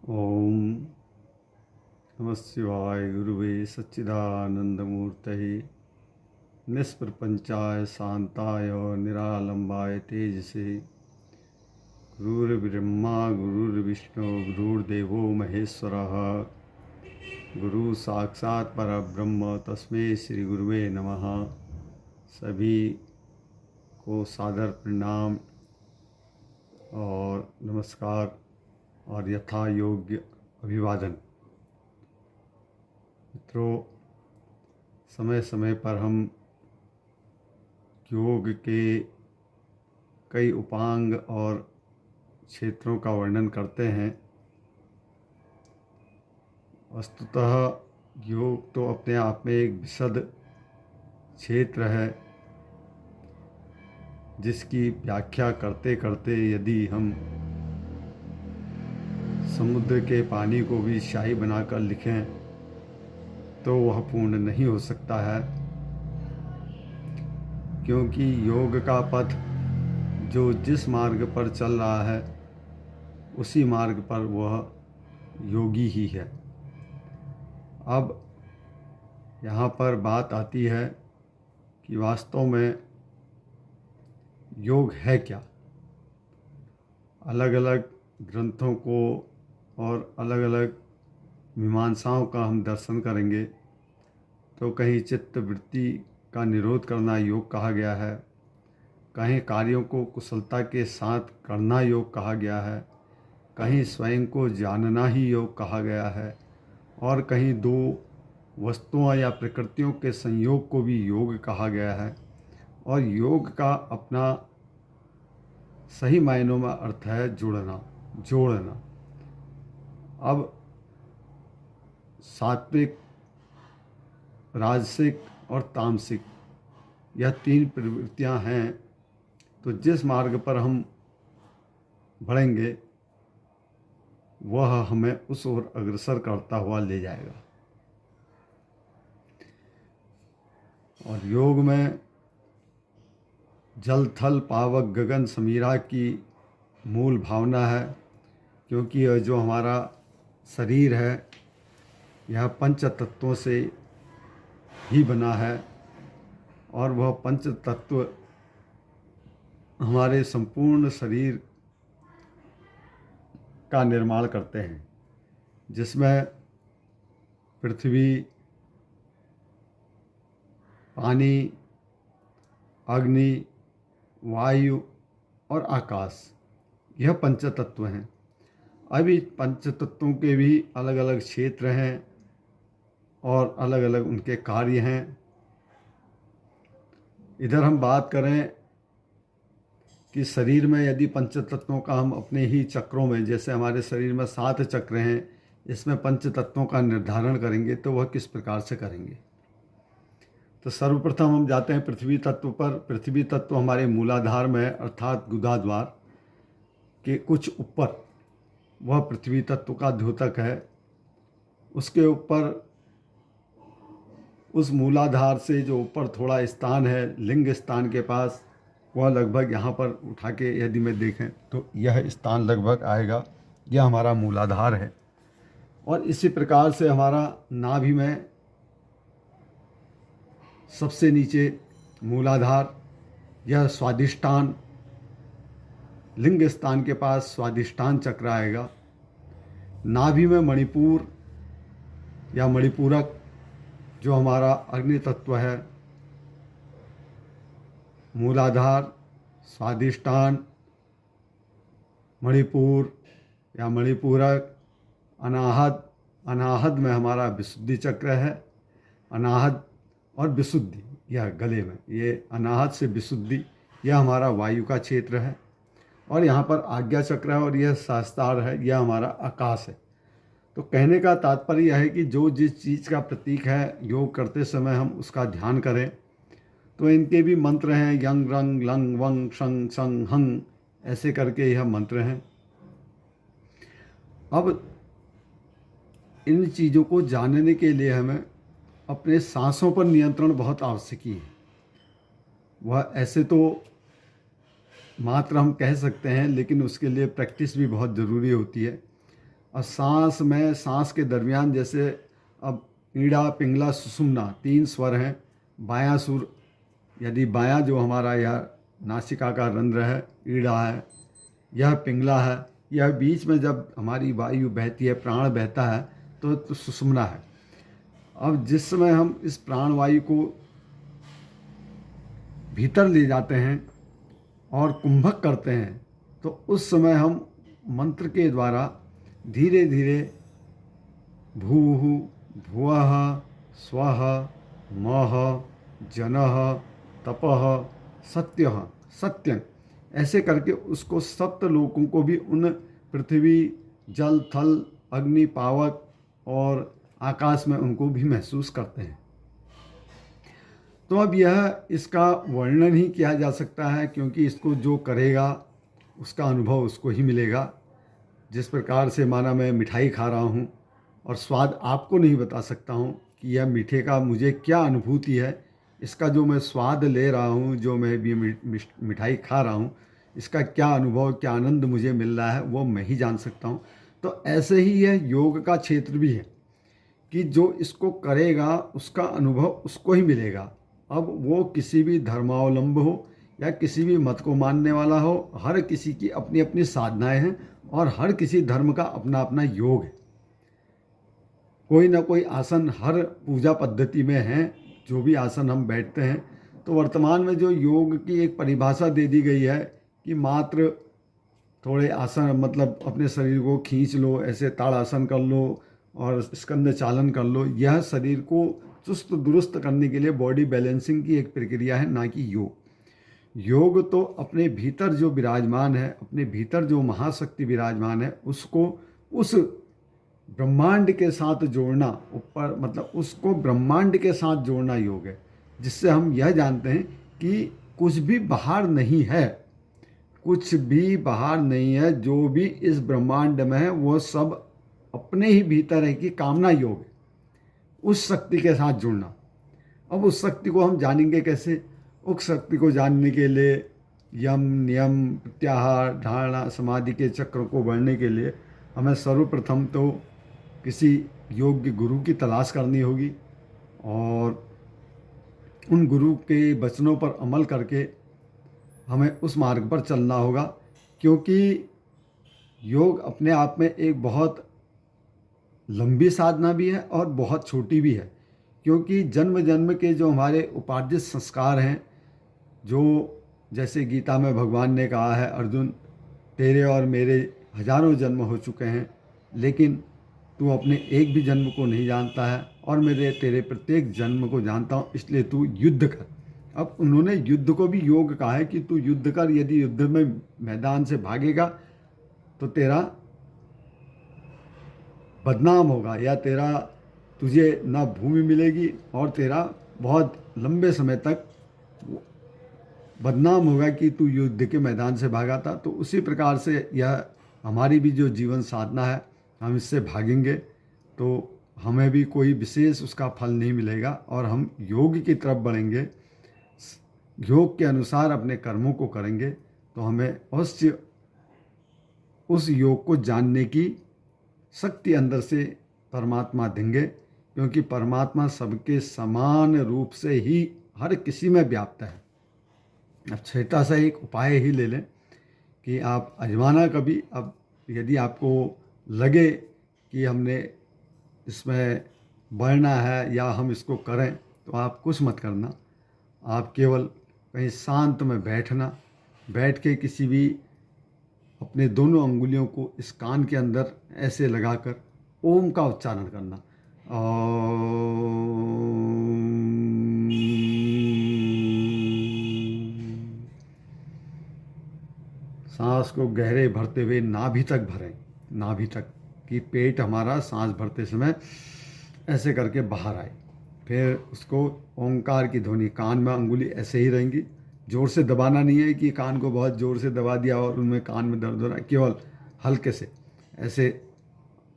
ओम नमः शिवाय गुरुवे सच्चिदानंदमूर्तये निष्प्रपंचाय शांताय निरालंबाय तेजसे गुरुर्ब्रह्मा गुरुर्विष्णु गुरुर्देवो महेश्वरः गुरु साक्षात् परब्रह्म तस्मै श्री गुरुवे नमः। सभी को सादर प्रणाम और नमस्कार और यथा योग्य अभिवादन। मित्रों, समय समय पर हम योग के कई उपांग और क्षेत्रों का वर्णन करते हैं। वस्तुतः योग तो अपने आप में एक विशद क्षेत्र है, जिसकी व्याख्या करते करते यदि हम समुद्र के पानी को भी शाही बनाकर लिखें तो वह पूर्ण नहीं हो सकता है, क्योंकि योग का पथ जो जिस मार्ग पर चल रहा है उसी मार्ग पर वह योगी ही है। अब यहाँ पर बात आती है कि वास्तव में योग है क्या। अलग अलग ग्रंथों को और अलग अलग मीमांसाओं का हम दर्शन करेंगे तो कहीं चित्त वृत्ति का निरोध करना योग कहा गया है, कहीं कार्यों को कुशलता के साथ करना योग कहा गया है, कहीं स्वयं को जानना ही योग कहा गया है, और कहीं दो वस्तुओं या प्रकृतियों के संयोग को भी योग कहा गया है। और योग का अपना सही मायनों में अर्थ है जोड़ना। अब सात्विक, राजसिक और तामसिक यह तीन प्रवृत्तियां हैं, तो जिस मार्ग पर हम बढ़ेंगे वह हमें उस ओर अग्रसर करता हुआ ले जाएगा। और योग में जल थल पावक गगन समीरा की मूल भावना है, क्योंकि यह जो हमारा शरीर है यह पंच तत्वों से ही बना है, और वह पंच तत्व हमारे संपूर्ण शरीर का निर्माण करते हैं, जिसमें पृथ्वी, पानी, अग्नि, वायु और आकाश, यह पंच तत्व हैं। अभी पंच तत्वों के भी अलग अलग क्षेत्र हैं और अलग अलग उनके कार्य हैं। इधर हम बात करें कि शरीर में यदि पंच तत्वों का हम अपने ही चक्रों में, जैसे हमारे शरीर में 7 चक्र हैं, इसमें पंच तत्वों का निर्धारण करेंगे तो वह किस प्रकार से करेंगे। तो सर्वप्रथम हम जाते हैं पृथ्वी तत्व पर। पृथ्वी तत्व हमारे मूलाधार में अर्थात गुदाद्वार के कुछ ऊपर वह पृथ्वी तत्व का द्योतक है। उसके ऊपर, उस मूलाधार से जो ऊपर थोड़ा स्थान है लिंग स्थान के पास, वह लगभग यहाँ पर उठा के यदि मैं देखें तो यह स्थान लगभग आएगा, यह हमारा मूलाधार है। और इसी प्रकार से हमारा नाभि में सबसे नीचे मूलाधार, यह स्वादिष्ठान, लिंग स्थान के पास स्वादिष्ठान चक्र आएगा। नाभि में मणिपुर या मणिपूरक जो हमारा अग्नि तत्व है, मूलाधार, स्वादिष्ठान, मणिपुर या मणिपूरक, अनाहत। अनाहत में हमारा विशुद्धि चक्र है। अनाहत और विशुद्धि, यह गले में, ये अनाहत से विशुद्धि, यह हमारा वायु का क्षेत्र है। और यहाँ पर आज्ञा चक्र है और यह सहस्त्रार है, यह हमारा आकाश है। तो कहने का तात्पर्य यह है कि जो जिस चीज़ का प्रतीक है, योग करते समय हम उसका ध्यान करें। तो इनके भी मंत्र हैं, यंग रंग लंग वंग शंग संग हंग, ऐसे करके यह मंत्र हैं। अब इन चीज़ों को जानने के लिए हमें अपने सांसों पर नियंत्रण बहुत आवश्यक है। वह ऐसे तो मात्र हम कह सकते हैं, लेकिन उसके लिए प्रैक्टिस भी बहुत ज़रूरी होती है। और सांस के दरमियान जैसे अब ईड़ा पिंगला सुषुम्ना 3 स्वर हैं। बायां सुर, यदि बायां जो हमारा यह नासिका का रंध्र है, ईड़ा है, यह पिंगला है, यह बीच में जब हमारी वायु बहती है, प्राण बहता है, तो सुषुम्ना है। अब जिस समय हम इस प्राण वायु को भीतर ले जाते हैं और कुंभक करते हैं, तो उस समय हम मंत्र के द्वारा धीरे धीरे भूः भुवः स्वः मः जनः तपः सत्यः सत्यं ऐसे करके उसको सप्त लोकों को भी उन पृथ्वी, जल, थल, अग्नि, पावक और आकाश में उनको भी महसूस करते हैं। तो अब यह इसका वर्णन ही किया जा सकता है, क्योंकि इसको जो करेगा उसका अनुभव उसको ही मिलेगा। जिस प्रकार से माना मैं मिठाई खा रहा हूँ और स्वाद आपको नहीं बता सकता हूँ कि यह मीठे का मुझे क्या अनुभूति है, इसका जो मैं स्वाद ले रहा हूँ, जो मैं भी मिठाई खा रहा हूँ, इसका क्या अनुभव, क्या आनंद मुझे मिल रहा है, वो मैं ही जान सकता हूँ। तो ऐसे ही यह योग का क्षेत्र भी है कि जो इसको करेगा उसका अनुभव उसको ही मिलेगा। अब वो किसी भी धर्मावलंब हो या किसी भी मत को मानने वाला हो, हर किसी की अपनी अपनी साधनाएं हैं और हर किसी धर्म का अपना अपना योग है। कोई ना कोई आसन हर पूजा पद्धति में है, जो भी आसन हम बैठते हैं। तो वर्तमान में जो योग की एक परिभाषा दे दी गई है कि मात्र थोड़े आसन, मतलब अपने शरीर को खींच लो, ऐसे ताड़ासन कर लो और स्कंद चालन कर लो, यह शरीर को चुस्त दुरुस्त करने के लिए बॉडी बैलेंसिंग की एक प्रक्रिया है, ना कि योग। योग तो अपने भीतर जो विराजमान है, अपने भीतर जो महाशक्ति विराजमान है, उसको उस ब्रह्मांड के साथ जोड़ना, ऊपर मतलब उसको ब्रह्मांड के साथ जोड़ना योग है। जिससे हम यह जानते हैं कि कुछ भी बाहर नहीं है, कुछ भी बाहर नहीं है, जो भी इस ब्रह्मांड में है वो सब अपने ही भीतर है, कि कामना योग है, उस शक्ति के साथ जुड़ना। अब उस शक्ति को हम जानेंगे कैसे? उस शक्ति को जानने के लिए यम, नियम, प्रत्याहार, धारणा, समाधि के चक्र को बढ़ने के लिए हमें सर्वप्रथम तो किसी योग्य गुरु की तलाश करनी होगी और उन गुरु के वचनों पर अमल करके हमें उस मार्ग पर चलना होगा। क्योंकि योग अपने आप में एक बहुत लंबी साधना भी है और बहुत छोटी भी है। क्योंकि जन्म जन्म के जो हमारे उपार्जित संस्कार हैं, जो जैसे गीता में भगवान ने कहा है, अर्जुन तेरे और मेरे हजारों जन्म हो चुके हैं, लेकिन तू अपने एक भी जन्म को नहीं जानता है और मेरे तेरे प्रत्येक जन्म को जानता हूँ, इसलिए तू युद्ध कर। अब उन्होंने युद्ध को भी योग कहा है कि तू युद्ध कर। यदि युद्ध में मैदान से भागेगा तो तेरा बदनाम होगा, या तुझे ना भूमि मिलेगी और तेरा बहुत लंबे समय तक बदनाम होगा कि तू युद्ध के मैदान से भागा था। तो उसी प्रकार से यह हमारी भी जो जीवन साधना है, हम इससे भागेंगे तो हमें भी कोई विशेष उसका फल नहीं मिलेगा और हम योग की तरफ बढ़ेंगे, योग के अनुसार अपने कर्मों को करेंगे, तो हमें अवश्य उस योग को जानने की शक्ति अंदर से परमात्मा देंगे। क्योंकि परमात्मा सबके समान रूप से ही हर किसी में व्याप्त है। अब छोटा सा एक उपाय ही ले लें कि आप आजमाना कभी। अब यदि आपको लगे कि हमने इसमें बढ़ना है या हम इसको करें, तो आप कुछ मत करना, आप केवल कहीं शांत में बैठ के किसी भी अपने दोनों अंगुलियों को इस कान के अंदर ऐसे लगाकर ओम का उच्चारण करना। सांस को गहरे भरते हुए नाभि तक भरें, नाभि तक, कि पेट हमारा सांस भरते समय ऐसे करके बाहर आए। फिर उसको ओंकार की ध्वनि, कान में अंगुली ऐसे ही रहेंगी, जोर से दबाना नहीं है कि कान को बहुत जोर से दबा दिया और उनमें कान में दर्द हो रहा है। केवल हल्के से ऐसे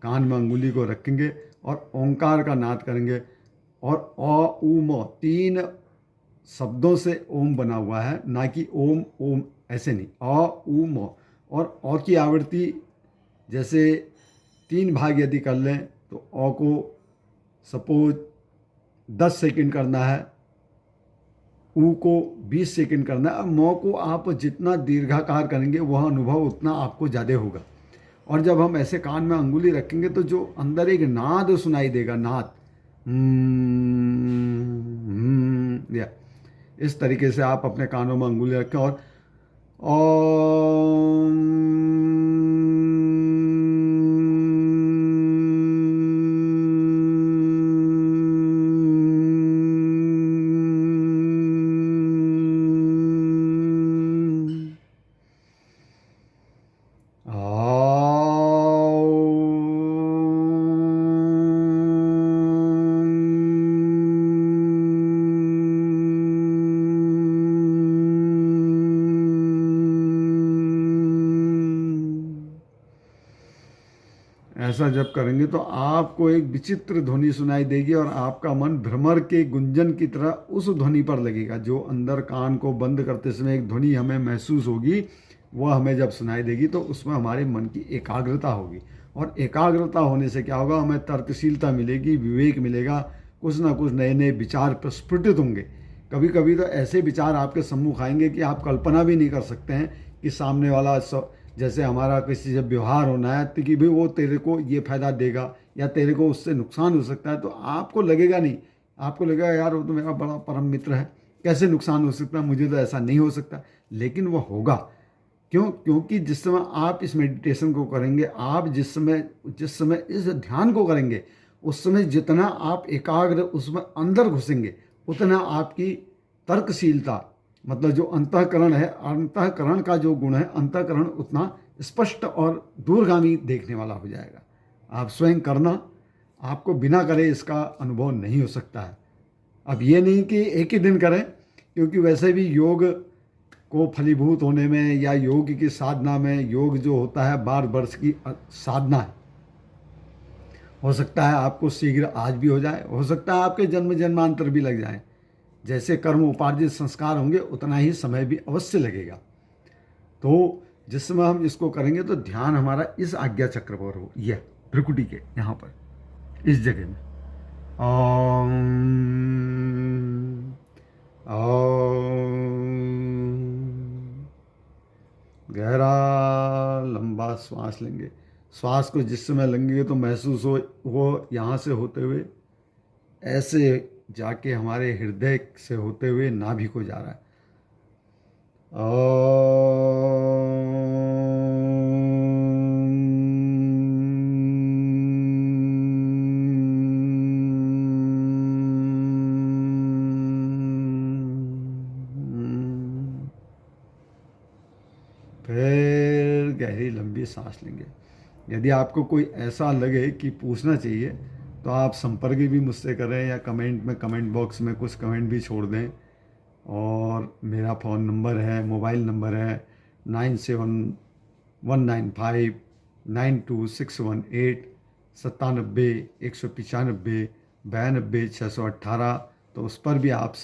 कान में अंगुली को रखेंगे और ओंकार का नाद करेंगे। और अ उ म 3 शब्दों से ओम बना हुआ है, ना कि ओम ओम ऐसे नहीं, अ उ म। और अ की आवृत्ति जैसे 3 भाग यदि कर लें तो औ को सपोज 10 सेकंड करना है, ऊ को 20 सेकंड करना है। अब मौ को आप जितना दीर्घाकार करेंगे वह अनुभव उतना आपको ज़्यादा होगा। और जब हम ऐसे कान में अंगुली रखेंगे तो जो अंदर एक नाद सुनाई देगा, नाद या इस तरीके से आप अपने कानों में अंगुली रखें और ओम। ऐसा जब करेंगे तो आपको एक विचित्र ध्वनि सुनाई देगी और आपका मन भ्रमर के गुंजन की तरह उस ध्वनि पर लगेगा। जो अंदर कान को बंद करते समय एक ध्वनि हमें महसूस होगी, वह हमें जब सुनाई देगी तो उसमें हमारे मन की एकाग्रता होगी। और एकाग्रता होने से क्या होगा, हमें तर्कशीलता मिलेगी, विवेक मिलेगा, कुछ ना कुछ नए नए विचार प्रस्फुटित होंगे। कभी कभी तो ऐसे विचार आपके सम्मुख आएंगे कि आप कल्पना भी नहीं कर सकते हैं कि सामने वाला जैसे हमारा किसी से व्यवहार होना है तो कि भाई वो तेरे को ये फ़ायदा देगा या तेरे को उससे नुकसान हो सकता है, तो आपको लगेगा नहीं, आपको लगेगा यार वो तो मेरा बड़ा परम मित्र है, कैसे नुकसान हो सकता है, मुझे तो ऐसा नहीं हो सकता। लेकिन वो होगा। क्यों? क्योंकि जिस समय आप इस मेडिटेशन को करेंगे, आप जिस समय इस ध्यान को करेंगे, उस समय जितना आप एकाग्र उसमें अंदर घुसेंगे, उतना आपकी तर्कशीलता, मतलब जो अंतःकरण है, अंतःकरण का जो गुण है, अंतःकरण उतना स्पष्ट और दूरगामी देखने वाला हो जाएगा। आप स्वयं करना, आपको बिना करे इसका अनुभव नहीं हो सकता है। अब ये नहीं कि एक ही दिन करें, क्योंकि वैसे भी योग को फलीभूत होने में या योग की साधना में, योग जो होता है 12 वर्ष की साधना है। हो सकता है आपको शीघ्र आज भी हो जाए, हो सकता है आपके जन्म जन्मांतर भी लग जाए। जैसे कर्म उपार्जित संस्कार होंगे उतना ही समय भी अवश्य लगेगा। तो जिस समय हम इसको करेंगे तो ध्यान हमारा इस आज्ञा चक्र पर हो, यह भ्रिकुटी के यहाँ पर इस जगह में ओम ओम। गहरा लंबा श्वास लेंगे। श्वास को जिस समय लेंगे तो महसूस हो वो यहाँ से होते हुए ऐसे जाके हमारे हृदय से होते हुए नाभि को जा रहा है। फिर गहरी लंबी सांस लेंगे। यदि आपको कोई ऐसा लगे कि पूछना चाहिए तो आप संपर्क भी मुझसे करें या कमेंट बॉक्स में कुछ कमेंट भी छोड़ दें। और मेरा फ़ोन नंबर है, मोबाइल नंबर है 9719592618 97 195 92 618। तो उस पर भी आप